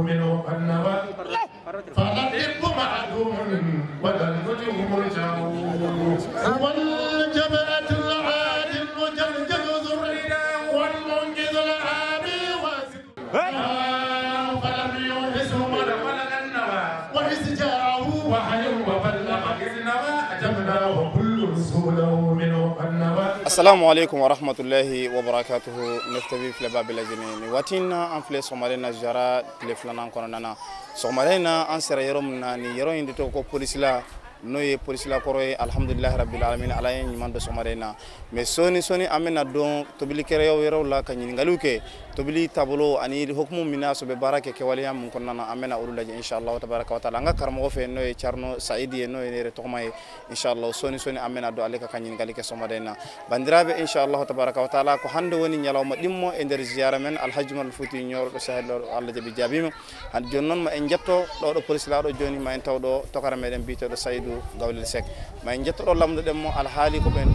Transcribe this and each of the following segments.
منه النبات فلا الحب معدوم ولا النجوم مرجعون هو الجبلة العادي المجلجل ذرينا والمنجز العادي واسد فلم يوهزه ولد النوى وإذ جاءه وحي وبلغ النوى أجبناه كل رسوله منه النوى. السلام عليكم ورحمة الله وبركاته. نكتفي في باب الجنين واتينا أنفل سومالنا جرا تلفلنا كوننا سومالنا أنسر يروم ناني يروم يندتو كو بوليسلا noye police la koroye alhamdulillah rabbil alamin ala yen nyimando somarena mais soni amena don tobili kere yo la kanyini ngaluke tobili tablo ani hukmu minaso be barake ke waliyam mun konnana amena urula inshallah tabaraka wa taala nga karmo fe noye charno saidi noye ne retokmay inshallah soni amena do aleka kanyini ngalike somarena bandirabe inshallah tabaraka wa taala ko hande woni nyalawma dimmo e der ziyara men alhajmal futi nyor do sahel Allah jabi jabima han jonnon ma en jetto do police la do joni ma en tawdo tokara meden bito do saidi gawlel sek ma en jetto lamdo dem mo alhaali ko ben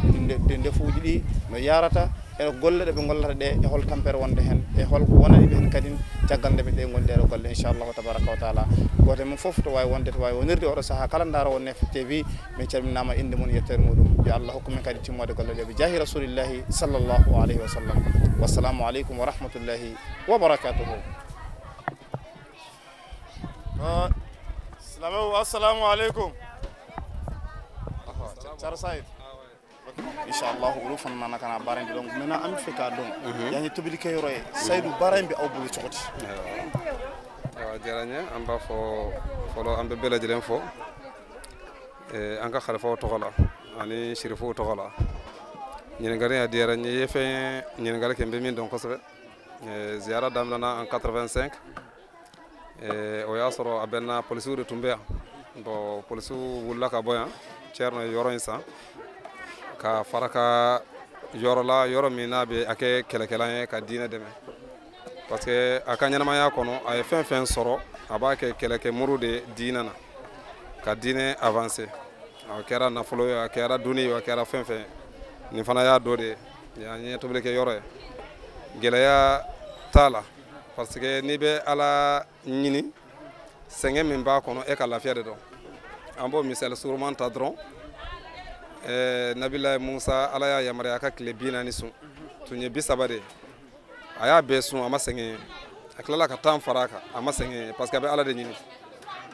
defuuji di no yarata e golle de be gollata de e hol tampere wonde hen e hol ko wonani ben kadin tiagal de be de gonde ro golle inshallah tabaraka wa taala gote mo fof to way wonde to way wonirde o saha kala ndara won nek tv mi calminama inde mon yetter mudum ya allah hokkumen kadi timmode golle de bi jahi rasulillahi sallallahu alaihi wasallam wassalamu alaikum wa rahmatullahi wa barakatuh. Assalamu alaikum. Cara Said. Inshallah urufan mana kana barande donc mena am fika don yani tobili kay roy Saidou barambe aw bulu cioti jaranya amba folo ambe bela jilen fo anka khalifa to gola ani shirifu to gola ñene ngare ya diara ñe yefe ñene ngare ke min don ko sabe ziara damlana en 85 o yasoro abenna polisu de tumbea bo polisu wulaka boya cerno yoro insa ka faraka yoro la yoro minabe ake kelekelanye ka dina deme parce que akanya ma ya kono ay fen soro abake keleke murude dina na ka dine avancer akera na folo akera duni akera fen ni fana ya dode ya ni to bleke yoro gelaya tala parce que ni be ala nyini senge min ba kono e ka lafiya de do ambo misal surman tadron Nabilahi Musa ala ya yamariya ka kile bina ni sun tunye bisabade aya be sun ama senge akala ka tan faraka ama senge parce que be ala de nyini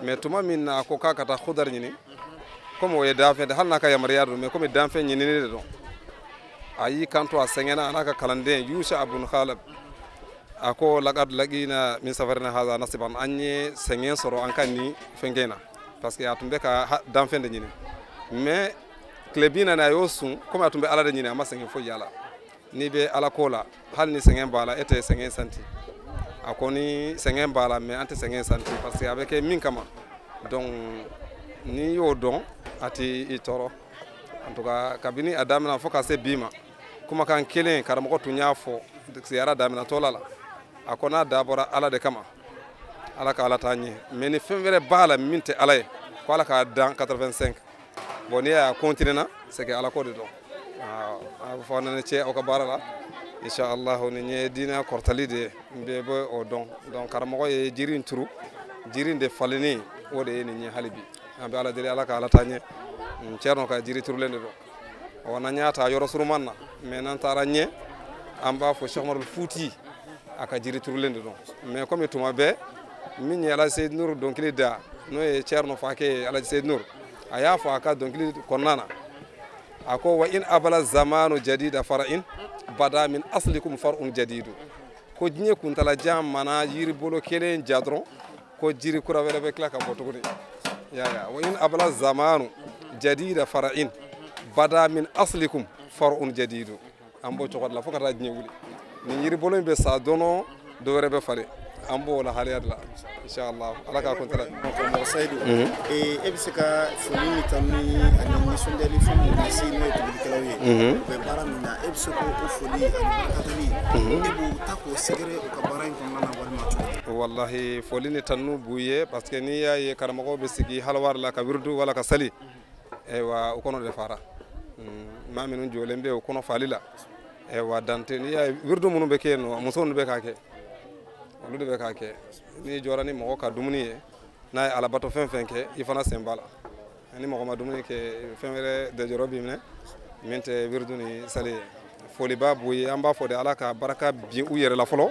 mais tuma min na ko ka kata khudar nyini comme o yedafe de halna ka yamariya do mais comme danfe nyini de do ayi kanto a senge na anaka kalande yusha abun khalab ako laqad laqina min safarina hadha nasiban anye senge soro ankani fengena parce que atumbe ka danfe de nyini mais klebina na yosun comme atumbe ala de nyina ma sengen fo yala ni be ala kola hal ni sengen bala ete sengen santi akoni sengen bala mais ante sengen santi parce que avec min kama donc ni yo don ati itoro en tout cas kabini adamna fo ka se bima kuma kan kelen karamo ko tunya fo ziyara damna tolala akona dabora ala de kama ala ka ala tanye mais ni femvere bala minte ala ko ala ka dan 85 bon ya continue c'est que ala ko de do fo na ci o ka barala inshallah ni ñe dina kortalide be bo o don donc karamo e jirin turu jirin de falini wode ni ñe halibi ambe ala de ala ka ala tanye cerno ka jiri turu lende do wona ñaata yoro surmanna mais nan tara ñe amba fo Cheikh Oumar Fouti aka jiri turu lende do mais comme tuma be min ñe ala Seyd Nour donc li da no e cerno faake ala Seyd Nour aya fo aka donc li konnana ako wa in abala zamanu jadida fara'in bada min aslikum far'un jadidu ko jinye kuntala jam mana yiri bolo kelen jadron ko jiri kura wele be klaka botugudi ya wa in abala zamanu jadida fara'in bada min aslikum far'un jadidu ambo to la fokata jinye wuli ni yiri bolo be sa dono do were be fale ambo la haliyat la inshallah alaka kontala ko Saidou e bisika funi tammi ani sondeli funi nasi no to bikalawi be baramina e bisiko o funi ani bakatani e tako segere o ka baran ko nana walma wallahi folini tannu buye parce que ni ya karamago be sigi halwar la ka wirdu wala ka sali e wa o kono de fara ma minun jolembe o kono falila e wa dante ni ya wirdu munu be keno muson be kake olu de bɛ k'a kɛ n'i jɔra ni mɔgɔ ka dumuni ye n'a ye alabato fɛn fɛn kɛ i fana sen b'a la ni mɔgɔ ma dumuni kɛ fɛn wɛrɛ dɛjɔrɔ b'i minɛ min tɛ wirdu ni sali ye foli b'a b'u ye an b'a fɔ de Ala ka baraka bin u yɛrɛ la fɔlɔ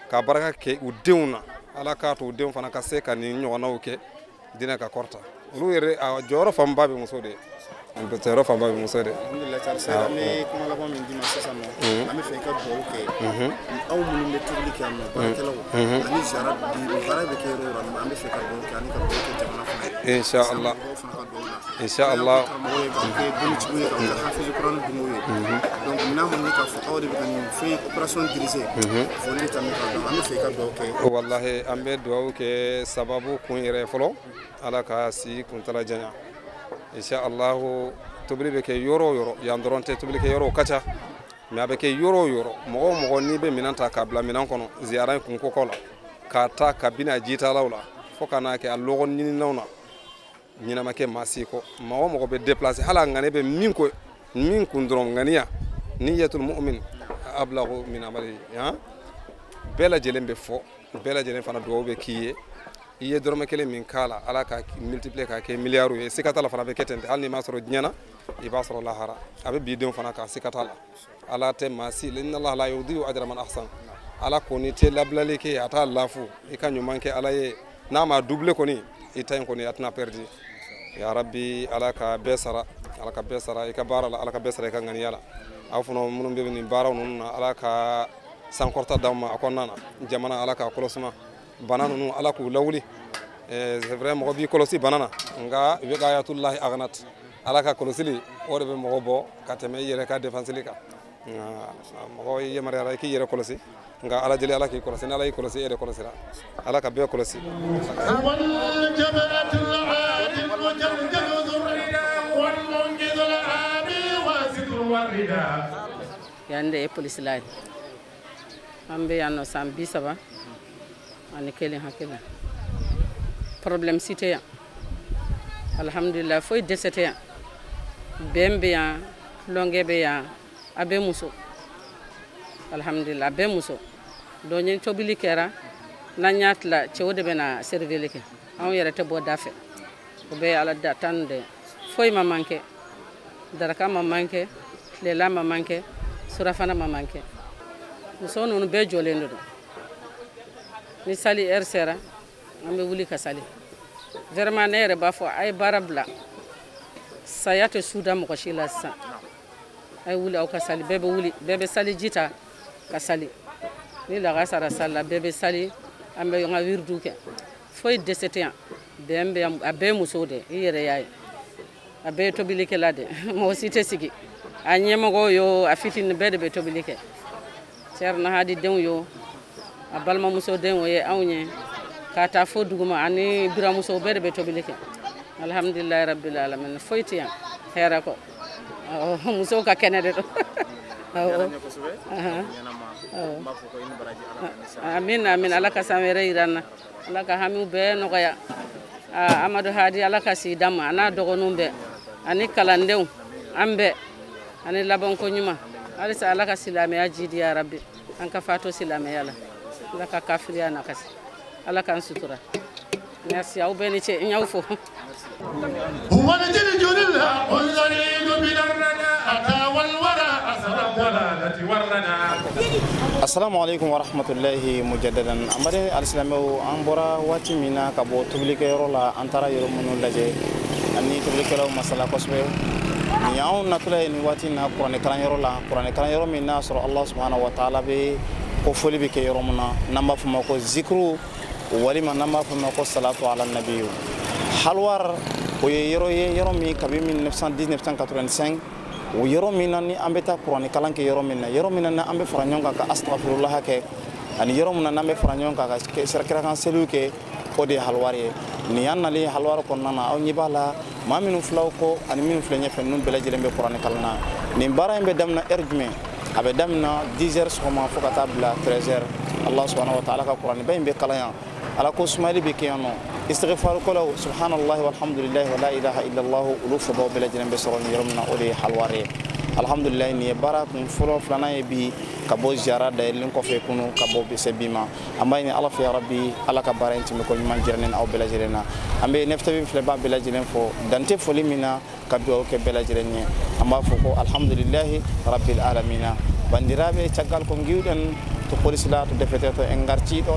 ka baraka kɛ u denw na Ala k'a to u denw fana ka se ka nin ɲɔgɔnnaw kɛ diinɛ ka kɔrɔta olu yɛrɛ a jɔyɔrɔ fanba bɛ muso de ye jɔyɔrɔ fanba bɛ muso de ye. Alhamdulillah an bɛ kuma laban min di ma sisan nɔ an bɛ fɛ i ka dugawu kɛ aw minnu bɛ tobili kɛ yan nɔ baarakɛlaw ani zara bi baara bɛ kɛ yɔrɔ o yɔrɔ an bɛ fɛ ka dugawu kɛ ani ka dugawu kɛ jamana fana ye. Inshallah. Inshallah. karamɔgɔ ye k'aw kɛ bolocigiw ye k'aw kɛ hafizu kuranɛ dunkew ye donc minɛn kɔni k'a fɔ aw de bɛ ka nin fɛn opération diriger foli de tɛmɛ ka dɔn an bɛ fɛ i ka dugawu kɛ. Wallahi an bɛ dugawu kɛ sababu kun yɛrɛ fɔlɔ Ala ka si kuntala janya. Inshallah tobili bɛ kɛ yɔrɔ o yɔrɔ yan dɔrɔn tɛ tobili kɛ yɔrɔ ka ca mais a bɛ kɛ yɔrɔ o yɔrɔ mɔgɔ o mɔgɔ n'i bɛ minɛn ta k'a bila minɛn kɔnɔ ziyara in kun kɔkɔ la k'a ta kabini a jitalaw la fo ka n'a kɛ a lɔgɔ ɲininaw na ɲinama kɛ maa si kɔ mɔgɔ o mɔgɔ bɛ déplacer hali a ŋaniya bɛ min kun dɔrɔn ŋaniya niyatul mu'min ablagu min amali bɛɛ lajɛlen bɛ fɔ bɛɛ lajɛlen fana dugawu bɛ k'i ye i ye dɔrɔmɛ kelen min k'a la Ala ka multiplier k'a kɛ miliyariw ye siga t'a la fana bɛ kɛ ten hali n'i m'a sɔrɔ diɲɛ na i b'a sɔrɔ lahara a bɛ bi denw fana kan siga t'a la Ala tɛ maa si inna Allaha la yudi'u ajra man ahsan Ala kɔni tɛ labilali kɛ a t'a lafu i ka ɲuman kɛ Ala ye n'a ma doublé kɔni i ta in kɔni a tɛna perdu ya rabbi Ala ka bɛɛ sara Ala ka bɛɛ sara i ka baara la Ala ka bɛɛ sara i ka ŋaniya la aw fana minnu bɛ nin baaraw ninnu na Ala ka sankɔrɔta d'aw ma a kɔnɔna na jamana Ala ka kɔlɔsima bana ninnu Ala k'u lawuli c'est vrai mɔgɔ b'i kɔlɔsi bana na nka i bɛ ka ayatullahi aghnat Ala ka kɔlɔsili o de bɛ mɔgɔ bɔ ka tɛmɛ i yɛrɛ ka défenseli kan mɔgɔ i yamaruyara i k'i yɛrɛ kɔlɔsi nka Ala deli Ala k'i kɔlɔsi ni Ala y'i kɔlɔsi e yɛrɛ kɔlɔsira Ala ka bɛɛ kɔlɔsi. yan de ye polisilaa ye an bɛ yan nɔ san 30 ani kelen hakili problème si tɛ yan alhamdulillah foyi dɛsɛ tɛ yan bɛn bɛ yan tulonkɛ bɛ yan a bɛ muso alhamdulillah a bɛ muso donc ni tobili kɛra n'an y'a tila cɛw de bɛ na servir kɛ anw yɛrɛ tɛ bɔ da fɛ o bɛ Ala da tan de foyi ma manqué daraka ma manqué tilela ma manqué surafana ma manqué muso ninnu bɛɛ jɔlen de don ni sali heure sera an bɛ wuli ka sali vraiment ne yɛrɛ b'a fɔ a ye baara bila saya tɛ su da mɔgɔ si la sisan a ye wuli aw ka sali bɛɛ bɛ wuli bɛɛ bɛ sali ji ta ka sali ni laga sara sali la bɛɛ bɛ sali an bɛ an ka wirdu kɛ foyi dɛsɛ tɛ yan bɛn bɛ yan a bɛɛ ye musow de i yɛrɛ y'a ye a bɛɛ ye tobilikɛla de mɔgɔ si tɛ sigi a ɲɛmɔgɔw yo a fitini bɛɛ de bɛ tobili kɛ Ceerno Hadi denw yo a balimamuso denw ye anw ye k'a taa fo duguma ani buramuso bɛɛ de bɛ tobili kɛ alhamdulilahi rabbil alamin foyi tɛ yan hɛrɛ kɔ musow ka kɛnɛ de don amin amin Ala ka san wɛrɛ yira n na Ala ka hamiw bɛɛ nɔgɔya Amadu Hadi Ala ka si d'an ma a n'a dɔgɔninw bɛɛ ani kalandenw an bɛɛ ani labanko ɲuman halisa Ala ka silamɛya jidi ya rabbi an ka fato silamɛya la Ala ka kafiriya na kasi Ala k'an sutura merci aw bɛɛ ni ce n y'aw fo Assalamu alaikum wa rahmatullahi mujaddadan amare alislamew an bɔra waati min na ka bɔ tobilikɛyɔrɔ la an taara yɔrɔ minnu lajɛ ani tobilikɛlaw masala kosɛbɛ ni anw natɔla ye nin waati na kuranɛ kalanyɔrɔ la kuranɛ kalanyɔrɔ min n'a sɔrɔ Allah subhanahu wa ta'ala bɛ ko foli bɛ kɛ yɔrɔ min na n'an b'a fɔ ma ko zikru walima n'an b'a fɔ ma ko salatu ala nabiyu halwar o ye yɔrɔ min kabini 1985 o yɔrɔ min na ni an bɛ taa kuranɛ kalan kɛ yɔrɔ min na an bɛ fara ɲɔgɔn kan ka astaghfirullah kɛ ani yɔrɔ min na n'an bɛ fara ɲɔgɔn kan ka kirakan seliw kɛ o de ye halwar ye nin y'an nalen halwar kɔnɔna na aw ɲɛ b'a la maa minnu filaw kɔ ani minnu filɛ ɲɛfɛ ninnu bɛɛ lajɛlen bɛ kuranɛ kalan na nin baara in bɛ daminɛ heure jumɛn a bɛ daminɛ 10 heures sɔgɔma fo ka taa bila 13 heures Allah subhanahu wa ta'ala ka kuranɛ ba in bɛ kalan yan ala ko sumayali bɛ kɛ yan nɔ istighfar kɔlaw subhanallahi walhamdulillahi wa la ilaha illallah olu fɔbaw bɛɛ lajɛlen bɛ sɔrɔ nin yɔrɔ min na o de ye halwar ye alhamdulillah nin ye baara kun fɔlɔ filanan ye bi kabo ziara da len ko fe kunu kabo be sebima amay ni ala fi rabbi ala ka barenti mi ko man jirnen aw bela jirena ambe nefta bi fle ba bela jiren fo dante fo limina kado ke bela jirenye amba fo ko alhamdulillah rabbil alamin bandirabe tagal ko ngiwden to police la to defete to en garti do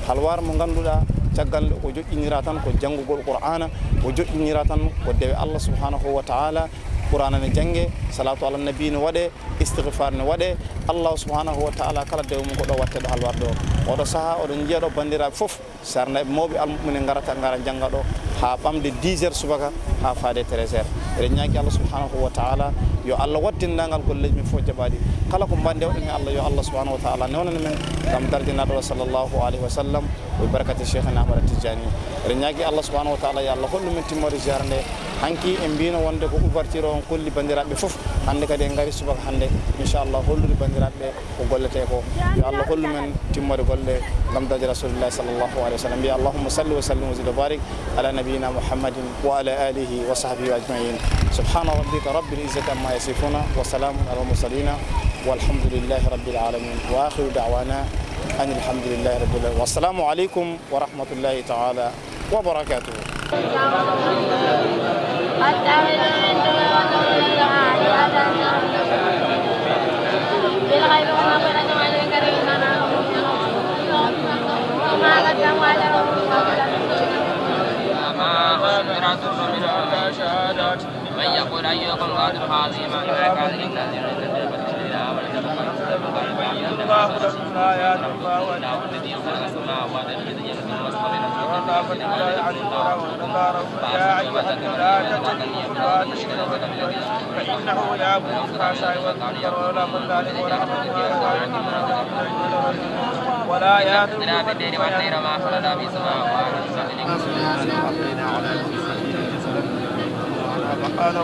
halwar mo ganduda tagal ko joddinira tan ko jangugol qur'ana o joddinira tan ko dewe Allah subhanahu wa ta'ala qur'ana ne jange salatu ala nabi ne wade istighfar ne wade Allah subhanahu wa ta'ala kala dewe mo ko do watte do halwar do o do saha o do jeedo bandira fof sarna mawbe almu'minin ngara janga do ha bamde 10h subaka ha faade 13h e nyaaki Allah subhanahu wa ta'ala yo Allah wattindangal ko lejmi fo jabadi kala ko bande wadani Allah yo Allah subhanahu wa ta'ala newna men kam dardina do sallallahu alaihi wasallam wa barakati sheikhna Ahmad Tijani e nyaaki Allah subhanahu wa ta'ala ya Allah hollu men timmori jarne hanki e mbino wonde ko ouverture on kolli bandirabe fof hande kadi ngari subaka hande inshallah hollude bandirabe ko gollete ko yo Allah hollu men timmori golle gam daji rasulullah sallallahu alaihi wasallam bi Allahumma salli wa sallim wa zid wa barik ala nabiyyina Muhammadin wa ala alihi wa sahbihi ajma'in subhana rabbika rabbil izzati amma yasifuna wa salamun ala mursalin walhamdulillahi rabbil alamin wa akhiru da'wana anil hamdulillahi rabbil alamin wassalamu alaikum wa rahmatullahi ta'ala wa barakatuh من يقول أيكم قادر هذه ما كان الله لكم آيات الله الذي خلق السماوات الذي يخلق المصطفى والنافذ لا يعلم ونظاره يا أيها لا تتقوا القرآن فإنه يأمر بالفحشاء والمنكر ولا ذلك ولا يأتون بالدين والخير ما خلق في السماوات قال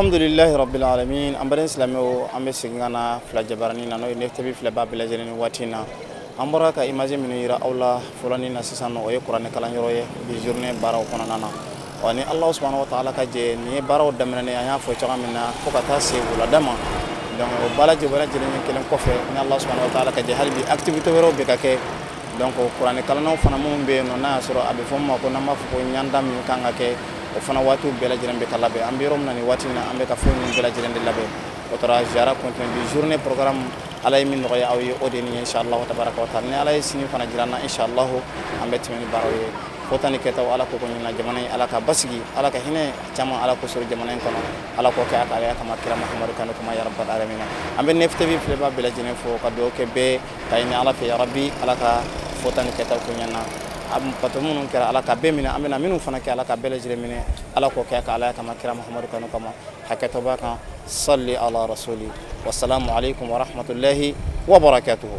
alhamdulillahi rabbil alamin ambaren islameo ambe singana fla jabarani nano neftabi fla babila jeni watina ambara ka image minu ira awla fulani na sisano o qur'an kala nyoroye bi journée baraw kono nana wani allah subhanahu wa ta'ala ka je ni baraw damna ne anya fo chagamina ko ka tase wala dama donc balaje ni kelen ko fe ni allah subhanahu wa ta'ala ka je halbi activité wero be ka ke donc qur'an kala no fana mum be no na soro abe fomma ko nama fo nyandam mi kanga ke o fana watu bela jirambe kalabe ambirom nani watina ambe ka foni bela jirande labe o tara jara contenu du journée programme alay min roya awi odeni inshallah tabaraka wa taala ni alay sini fana jirana inshallah ambe timeni barawe fotani keta ala ko nyina jamana ala ka basigi ala ka hine chama ala ko sur jamana kono ala ko ka ala kama kira muhammadu kanu kuma ya rabbal alamin ambe nefte bi fleba bela jine fo ka do ke be kayni ala fi ya rabbi ala ka fotani keta ko nyana am patomunun kera ala ka be mina amena minu fana ke ala ka bele jire mine ala ko ke ka ala kama kira muhammadu kanu kama hakataba صلي على رسولي والسلام عليكم ورحمة الله وبركاته.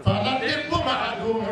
فلنقم معدوم